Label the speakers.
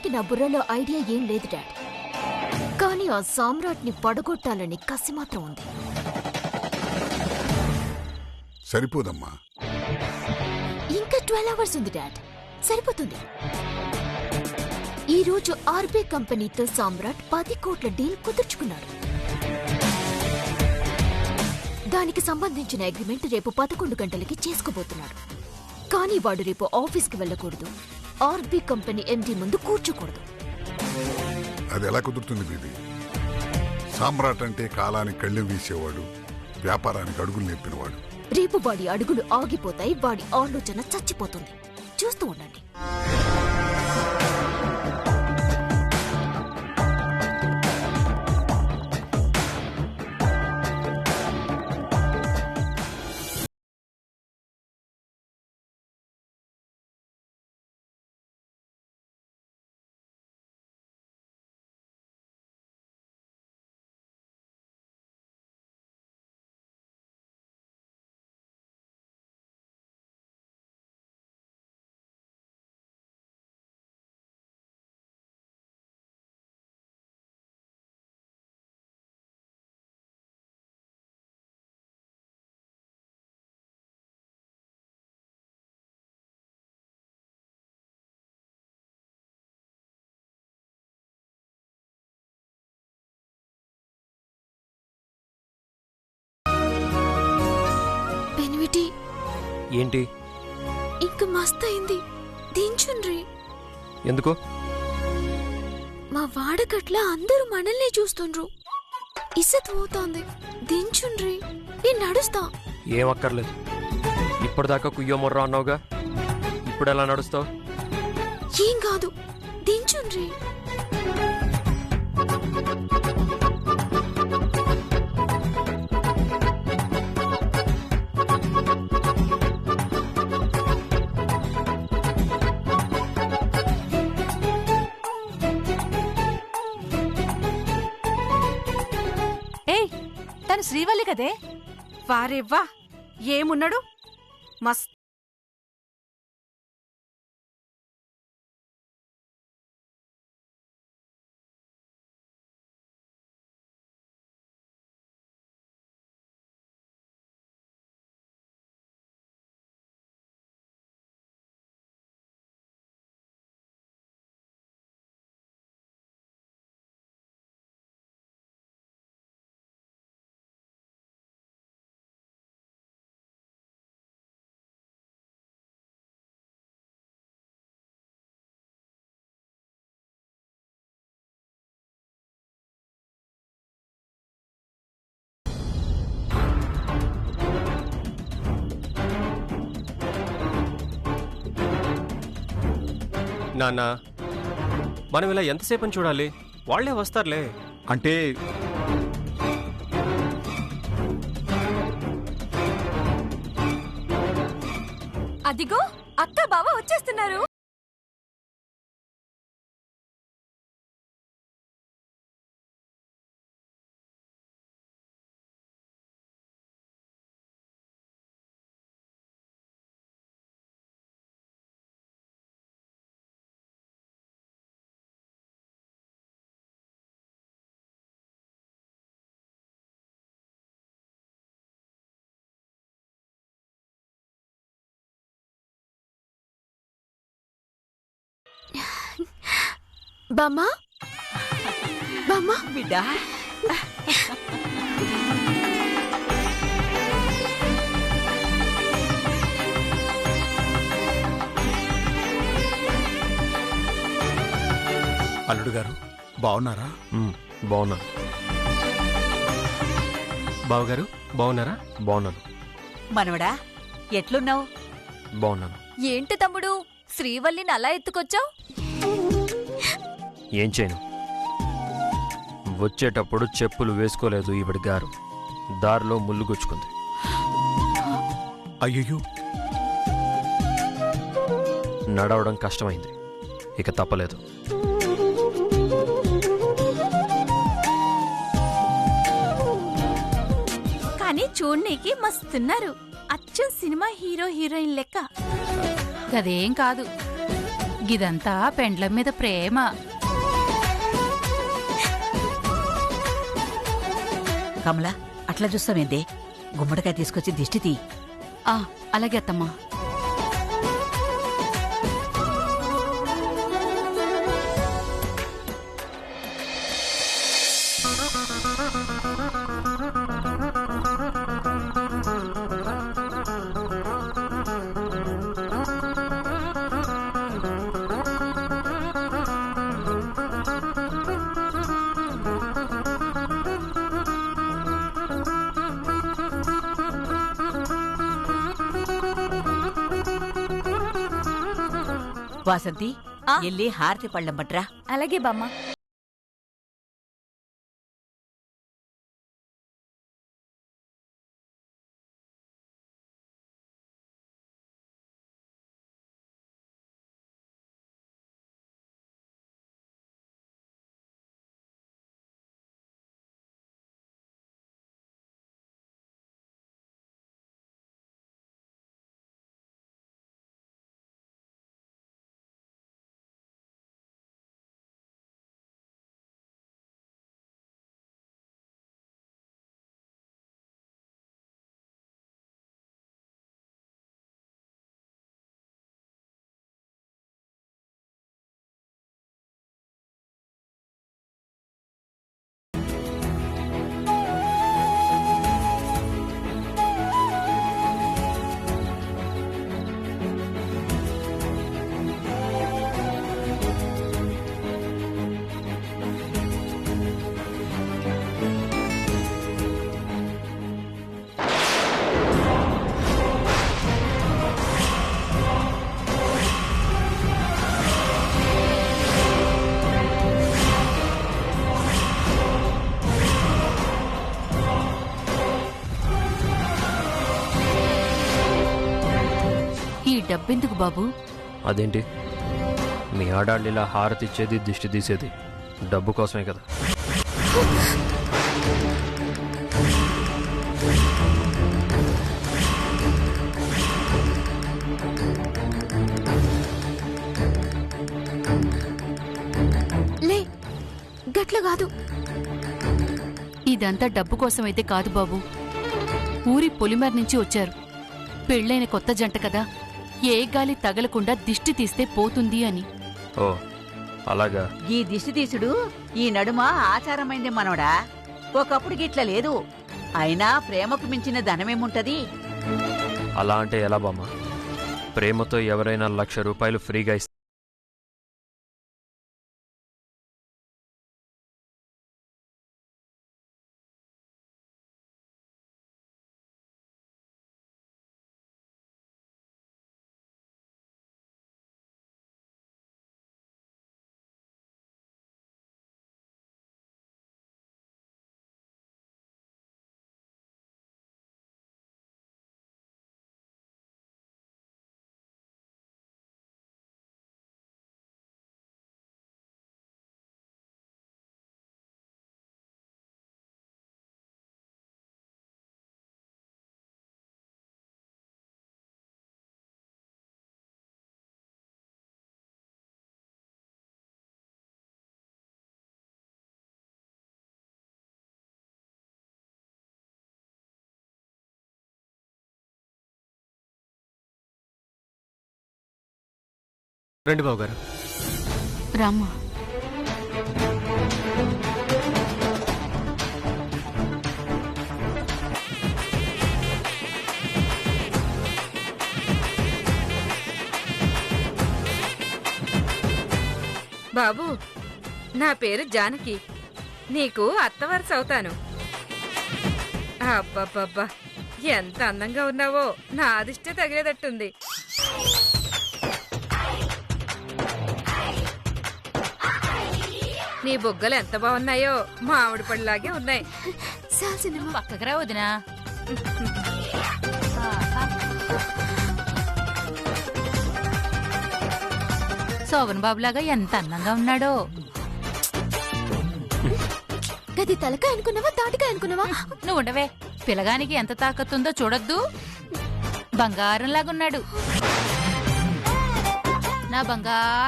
Speaker 1: సమయానికి నా బుర్రలో ఐడియా ఏం లేదు డాడ్. కానీ ఆ సామ్రాట్ని పడగొట్టాలని కసి మాత్రం ఉంది.
Speaker 2: సరిపోదమ్మా.
Speaker 1: ఇంకా 12 అవర్స్ ఉంది డాడ్. సరిపోతుంది. ఈ రోజు ఆర్బీ కంపెనీతో సామ్రాట్ 10 కోట్ల డీల్ కుదుర్చుకున్నాడు. దానికి సంబంధించిన అగ్రిమెంట్ రేపు 11 గంటలకి చేసుకోబోతున్నాడు. కానీ వాడు రేపు ఆఫీస్కి వెళ్ళకూడదు. ఆర్బీ కంపెనీ ఎండీ ముందు కూర్చోకూడదు.
Speaker 2: అది ఎలా కుదురుతుంది బీబీ? సామ్రాట్ అంటే కాలానికి కళ్ళు వీసేవాడు, వ్యాపారానికి అడుగులు నేర్పినవాడు.
Speaker 1: రేపు వాడి అడుగులు ఆగిపోతాయి. వాడి ఆలోచన చచ్చిపోతుంది. చూస్తూ ఉండండి.
Speaker 3: ఏంటి?
Speaker 1: ఇంక మస్తయింది. దించుండ్రి.
Speaker 3: ఎందుకు?
Speaker 1: మా వాడకట్ల అందరూ మనల్ని చూస్తుండ్రు. ఇసత్ పోతోంది. దించుండ్రి. నేను నడుస్తా.
Speaker 3: ఏం అక్కర్లేదు. ఇప్పటిదాకా కుయ్యో మొర్రో అన్నావుగా, ఇప్పుడు ఎలా నడుస్తావు?
Speaker 1: ఏం కాదు. దించుండ్రి.
Speaker 4: తను శ్రీవల్లి కదే. వారేవ్వా, ఏమున్నాడు మస్త్.
Speaker 3: నాన్న, మనం ఇలా ఎంతసేపని చూడాలి? వాళ్లే వస్తారులే.
Speaker 5: అంటే
Speaker 4: అదిగో అత్త బావ వచ్చేస్తున్నారు.
Speaker 1: బామ్మా, బామ్మా,
Speaker 4: బిడ్డా.
Speaker 5: అల్లుడు గారు బాగున్నారా?
Speaker 3: బాగున్నాను. బావగారు బాగున్నారా? బాగున్నాను.
Speaker 4: మనవడా, ఎట్లున్నావు?
Speaker 3: బాగున్నాను.
Speaker 1: ఏంటి తమ్ముడు శ్రీవల్లిని అలా ఎత్తుకొచ్చావు?
Speaker 3: ఏం చేయను, వచ్చేటప్పుడు చెప్పులు వేసుకోలేదు ఈవిడ గారు. దారిలో ముళ్ళు గుచ్చుకుంది.
Speaker 5: అయ్యయ్యో,
Speaker 3: నడవడం కష్టమైంది. ఇక తప్పలేదు.
Speaker 4: కానీ చూడ్నీకి మస్తున్నారు. అచ్చం సినిమా హీరో హీరోయిన్ లెక్క.
Speaker 6: గదేం కాదు, గిదంతా పెండ్లం మీద ప్రేమ.
Speaker 7: కమలా అట్లా చూస్తామేందే, గుమ్మడికాయ తీసుకొచ్చి దిష్టి తీ.
Speaker 6: అలాగే అత్తమ్మా.
Speaker 7: వాసంతి, ఎల్లి హారతి పళ్ళం పట్రా.
Speaker 4: అలాగే బామ్మ. డబ్బెందుకు బాబు?
Speaker 3: అదేంటి, మీ ఆడాళ్ళు ఇలా హారతి ఇచ్చేది దిష్టి తీసేది డబ్బు కోసమే కదా.
Speaker 1: లే, గట్ల కాదు.
Speaker 6: ఇదంతా డబ్బు కోసమైతే కాదు బాబు. ఊరి పొలిమేర నుంచి వచ్చారు. పెళ్ళైన కొత్త జంట కదా, ఏ గాలి తగలకుండా దిష్టి తీస్తే పోతుంది అని.
Speaker 3: ఓ అలాగా.
Speaker 7: ఈ దిష్టి తీసుడు ఈ నడుమ ఆచారమైంది మనవడా. ఒకప్పుడు గిట్ల లేదు. అయినా ప్రేమకు మించిన ధనమేముంటది?
Speaker 3: అలా అంటే ఎలా బామ్మ? ప్రేమతో ఎవరైనా ₹1,00,000 ఫ్రీగా ఇస్తే
Speaker 5: రండి బాబు గారు.
Speaker 6: రామ్మా.
Speaker 4: బాబు, నా పేరు జానకి. నీకు అత్తవరస అవుతాను. అబ్బబ్బబ్బా, ఎంత అందంగా ఉన్నావో. నా అదిష్టే తగిలేదట్టుంది. నీ బొగ్గలు ఎంత బాగున్నాయో, మామిడి పళ్ళలాగే ఉన్నాయి.
Speaker 6: పక్కకు రా వదినా. శోభన్ బాబులాగా ఎంత అందంగా ఉన్నాడో.
Speaker 1: గది తలకాయ అనుకున్నావా, తాటికాయ అనుకున్నావా?
Speaker 6: నువ్వు ఉండవే. పిల్లగానికి ఎంత తాకత్తుందో చూడొద్దు. బంగారంలాగున్నాడు. నా బంగారు